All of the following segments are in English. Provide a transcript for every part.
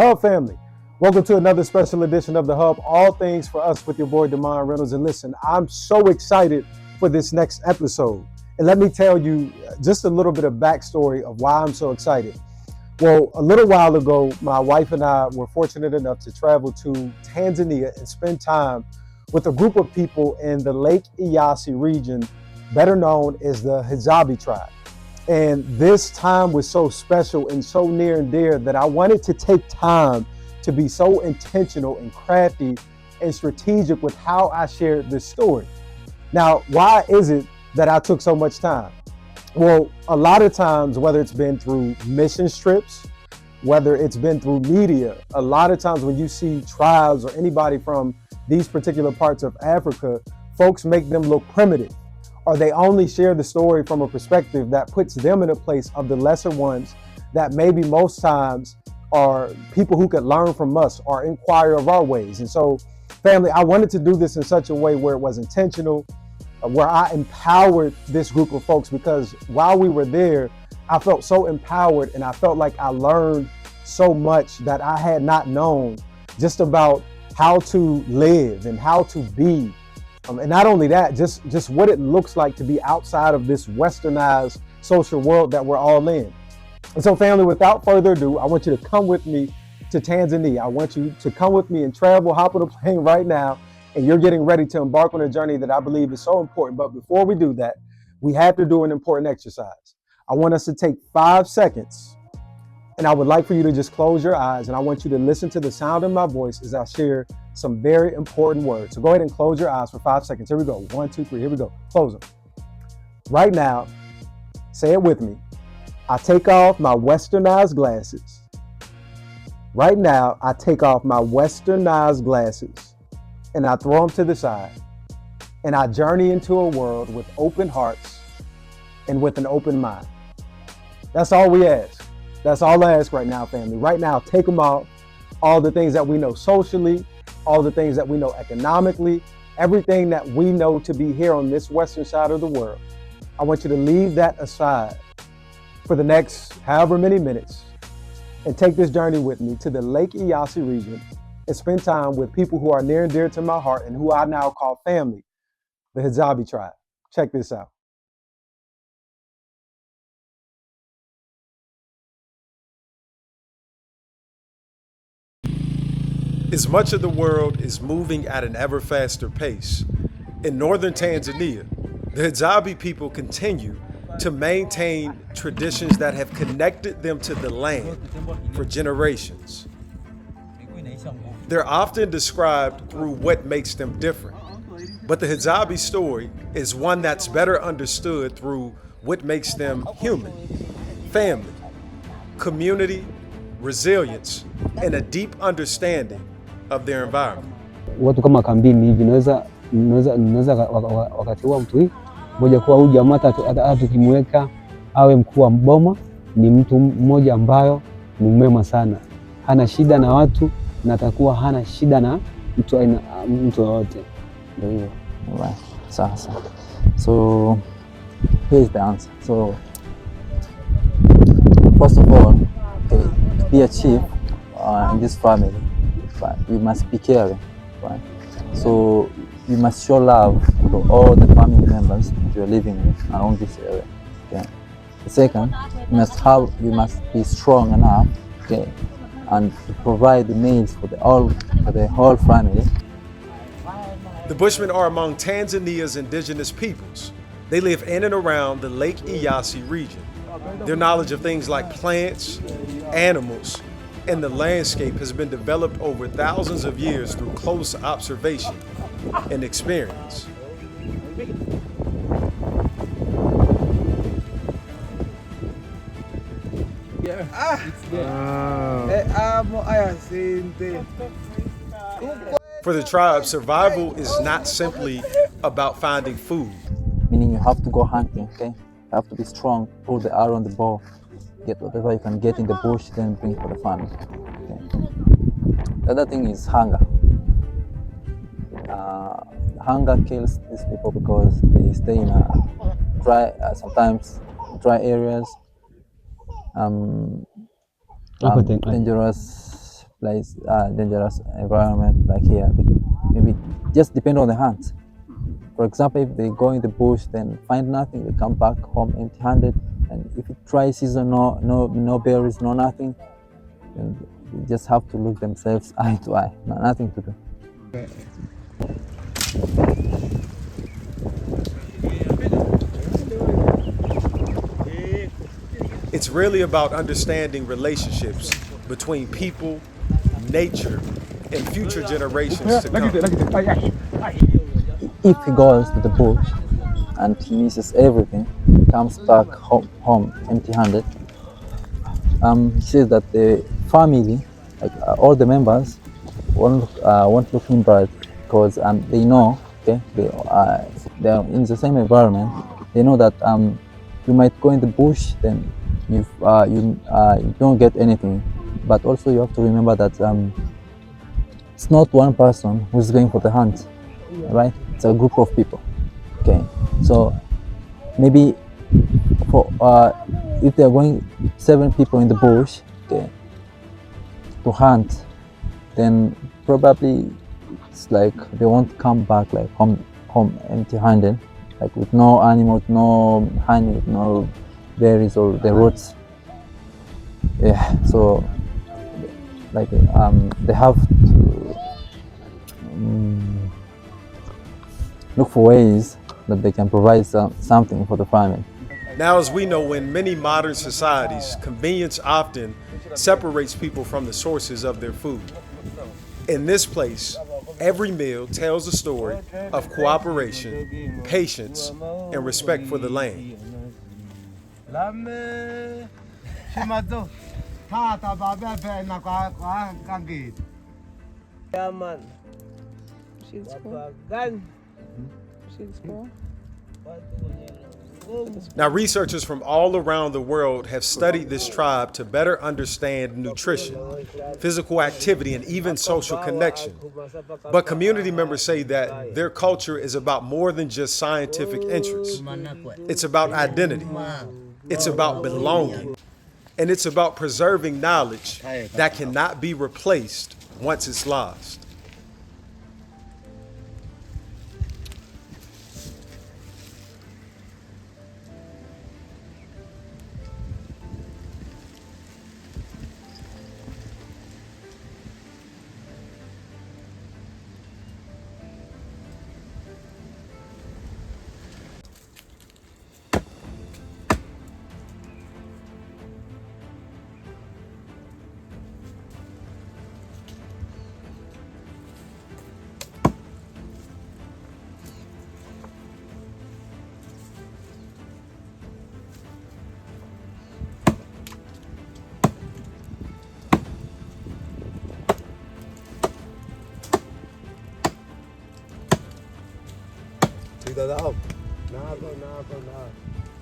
Hub family, welcome to another special edition of The Hub, all things for us with your boy Demond Reynolds. And listen, I'm so excited for this next episode. And let me tell you just a little bit of backstory of why I'm so excited. Well, a little while ago, my wife and I were fortunate enough to travel to Tanzania and spend time with a group of people in the Lake Eyasi region, better known as the Hadzabe tribe. And this time was so special and so near and dear that I wanted to take time to be so intentional and crafty and strategic with how I shared this story. Now, why is it that I took so much time? Well, a lot of times, whether it's been through mission trips, whether it's been through media, a lot of times when you see tribes or anybody from these particular parts of Africa, folks make them look primitive, or they only share the story from a perspective that puts them in a place of the lesser ones that maybe most times are people who could learn from us or inquire of our ways. And so, family, I wanted to do this in such a way where it was intentional, where I empowered this group of folks, because while we were there, I felt so empowered and I felt like I learned so much that I had not known, just about how to live and how to be. And not only that, just what it looks like to be outside of this westernized social world that we're all in. And so, family, without further ado, I want you to come with me to Tanzania. I want you to come with me and travel, hop on a plane right now, and you're getting ready to embark on a journey that I believe is so important. But before we do that, we have to do an important exercise. I want us to take 5 seconds, and I would like for you to just close your eyes, and I want you to listen to the sound of my voice as I share some very important words. So go ahead and close your eyes for 5 seconds. Here we go. 1, 2, 3. Here we go. Close them. Right now, say it with me. I take off my westernized glasses. Right now, I take off my westernized glasses and I throw them to the side. And I journey into a world with open hearts and with an open mind. That's all we ask. That's all I ask right now, family. Right now, take them off. All the things that we know socially, all the things that we know economically, everything that we know to be here on this western side of the world. I want you to leave that aside for the next however many minutes and take this journey with me to the Lake Eyasi region and spend time with people who are near and dear to my heart and who I now call family, the Hadzabe tribe. Check this out. As much of the world is moving at an ever faster pace, in northern Tanzania, the Hadzabe people continue to maintain traditions that have connected them to the land for generations. They're often described through what makes them different, but the Hadzabe story is one that's better understood through what makes them human: family, community, resilience, and a deep understanding of their environment. Watu kama kambini hivi naweza wakateua mtu hii moja kwa huyu jamaa hata tukimweka awe mkuu wa mboma, ni mtu mmoja ambayo ni mwema sana, hana shida na watu na atakuwa hana shida na mtu yote. Ndio hiyo. Right. So here's the answer. So first of all, okay, to be a chief in this family, right, you must be caring, right? So you must show love to all the family members you're living with around this area. Okay. The second, you must be strong enough, okay, and to provide the meals for the whole family. The Bushmen are among Tanzania's indigenous peoples. They live in and around the Lake Eyasi region. Their knowledge of things like plants, animals, and the landscape has been developed over thousands of years through close observation and experience. For the tribe, survival is not simply about finding food. Meaning you have to go hunting, okay? You have to be strong, pull the arrow on the bow, get whatever you can get in the bush, then bring for the family. Okay? The other thing is hunger. Hunger kills these people because they stay in dry, sometimes areas, dangerous place dangerous environment like here. Maybe just depend on the hunt. For example, if they go in the bush, then find nothing, they come back home empty-handed. And if it dry season, no berries, no nothing, then they just have to look themselves eye to eye. Nothing to do. It's really about understanding relationships between people, nature, and future generations to come. If he goes to the bush and he misses everything, comes back home empty-handed, he says that the family, like all the members, won't look him bright because they know, okay, they are in the same environment. They know that you might go in the bush, then you don't get anything. But also you have to remember that it's not one person who's going for the hunt, right? It's a group of people. Okay, so maybe for if they are going 7 people in the bush, okay, to hunt, then probably it's like they won't come back like home empty-handed, like with no animals, no honey, with no berries or the roots. Yeah, so like they have to look for ways that they can provide something for the family. Now, as we know, in many modern societies, convenience often separates people from the sources of their food. In this place, every meal tells a story of cooperation, patience, and respect for the land. Yeah, man. She's cool. She's cool. Now, researchers from all around the world have studied this tribe to better understand nutrition, physical activity, and even social connection. But community members say that their culture is about more than just scientific interests. It's about identity. It's about belonging. And it's about preserving knowledge that cannot be replaced once it's lost.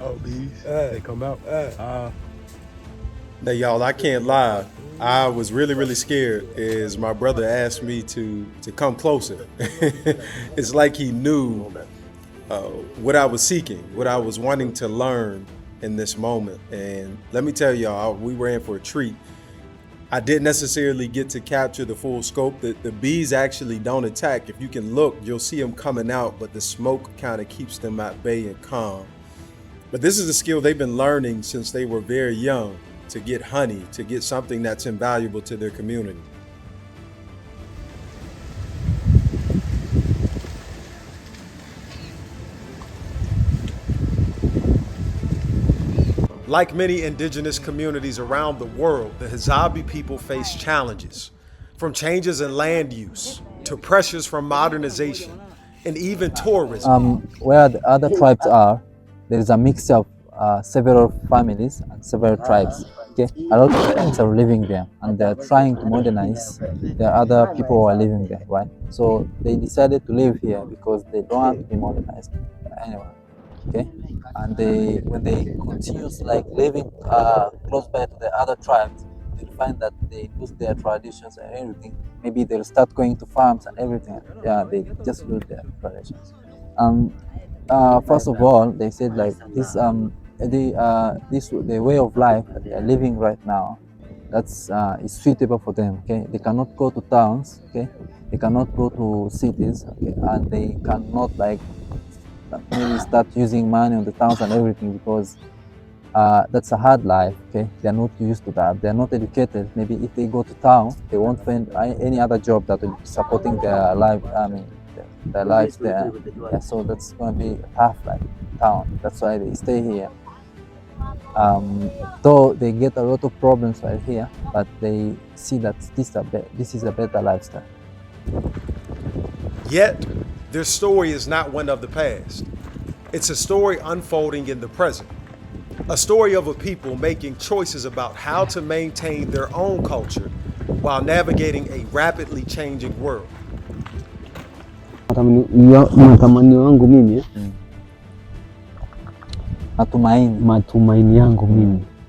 Oh, bees? They come out? Now, y'all, I can't lie. I was really scared as my brother asked me to come closer. It's like he knew what I was seeking, what I was wanting to learn in this moment. And let me tell y'all, we were in for a treat. I didn't necessarily get to capture the full scope. The bees actually don't attack. If you can look, you'll see them coming out, but the smoke kind of keeps them at bay and calm. But this is a skill they've been learning since they were very young, to get honey, to get something that's invaluable to their community. Like many indigenous communities around the world, the Hadzabe people face challenges, from changes in land use to pressures from modernization and even tourism. Where the other tribes are, there is a mix of several families and several tribes. Okay, a lot of tribes are living there, and they are trying to modernize. There are other people who are living there, right? So they decided to live here because they don't want to be modernized anyway. Okay, and when they continue like living close by to the other tribes, they find that they lose their traditions and everything. Maybe they'll start going to farms and everything. Yeah, they just lose their traditions. First of all, they said like this the way of life that they are living right now that's is suitable for them. Okay, they cannot go to towns. Okay, they cannot go to cities. Okay, and they cannot like maybe start using money on the towns and everything because that's a hard life. Okay, they are not used to that. They are not educated. Maybe if they go to town, they won't find any other job that will be supporting their life. I mean, their lives there. Yeah, so that's going to be tough, like town. That's why they stay here. Though they get a lot of problems right here, but they see that this is a better lifestyle. Yet, their story is not one of the past. It's a story unfolding in the present. A story of a people making choices about how to maintain their own culture while navigating a rapidly changing world. Matamanio yangu mimi, matumaini yangu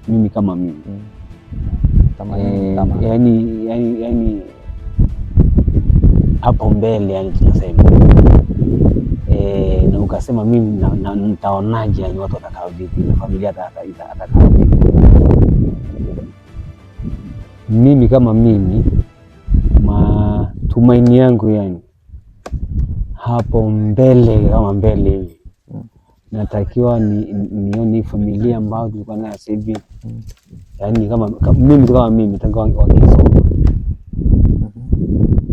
mimi kama mimi. Yani hapo mbele, yani tunasema na ukasema mimi nitaonaje yani watu watakaa vipi na familia atakaa vipi. Mimi kama mimi, matumaini yangu yani hapo mbele, kama mbele hivi natakiwa nione familia ambayo tulikuwa nayo sasa hivi, yani kama mimi nataka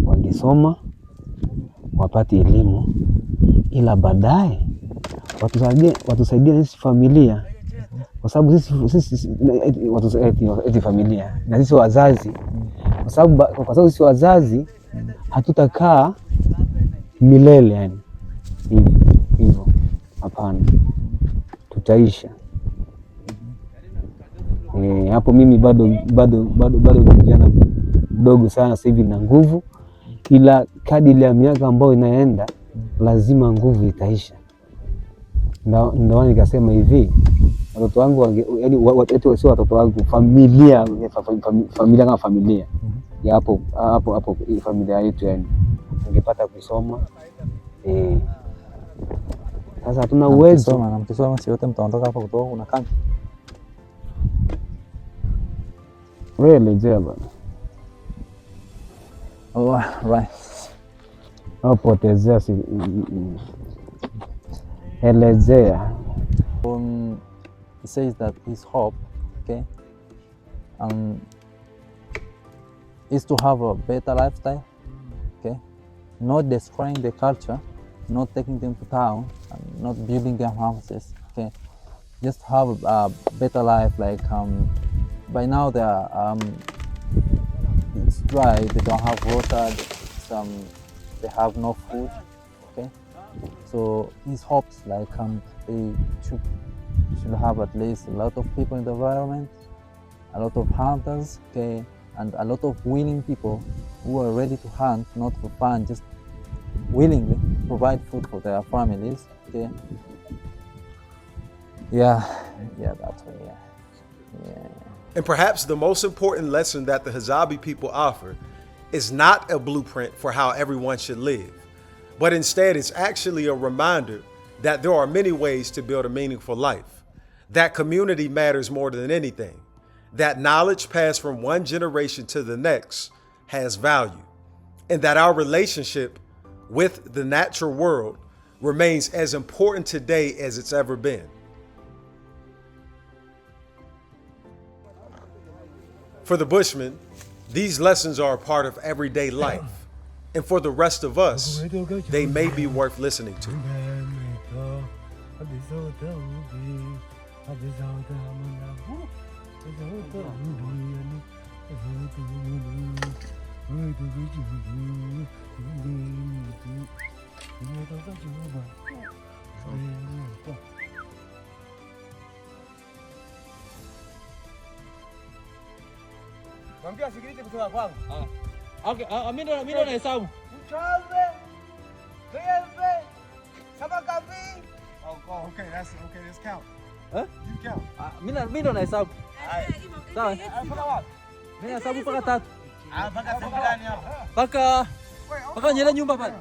wangesoma wapate elimu, ila baadaye watusaidie sisi familia, kwa sababu sisi watusaidie familia na sisi wazazi, kwa sababu sisi wazazi hatutakaa milele yani hivyo, hapana, tutaisha. Hapo mimi bado kijana mdogo sana sasa hivi na nguvu, ila kadri ya miaka ambayo inaenda lazima nguvu itaisha. Ndio nikasema hivi, watoto wangu yani sio watoto wangu, familia kama familia ya hapo familia yetu yani ungepata kusoma. Sasa hatuna uwezo na mkisoma si yote mtaondoka hapo kutoka una kanga. Wewe lejea bana. Oh, right. Potezea si elezea. He says that his hope, okay, is to have a better lifestyle, okay, not destroying the culture, not taking them to town, and not building their houses, okay, just have a better life. Like by now they are it's dry, they don't have water, they have no food, okay, so his hopes like they should have at least a lot of people in the environment, a lot of hunters, okay, and a lot of willing people who are ready to hunt, not for fun, just willingly provide food for their families, okay. Yeah, that's way, yeah. And perhaps the most important lesson that the Hadzabe people offer is not a blueprint for how everyone should live, but instead it's actually a reminder that there are many ways to build a meaningful life, that community matters more than anything, that knowledge passed from one generation to the next has value, and that our relationship with the natural world remains as important today as it's ever been. For the Bushmen, these lessons are a part of everyday life, and for the rest of us, they may be worth listening to. Mwambie asikilize kutoka kwangu. Okay, mimi ndo nahesabu. Mchombe. Bebe. Sabakabi. Oh, okay, let's count. Huh? You count. Mimi ndo nahesabu. Sawa. Mpaka wapi? Mimi nahesabu mpaka 3. Mpaka sehemu gani hapo? Mpaka nyele nyumba pale.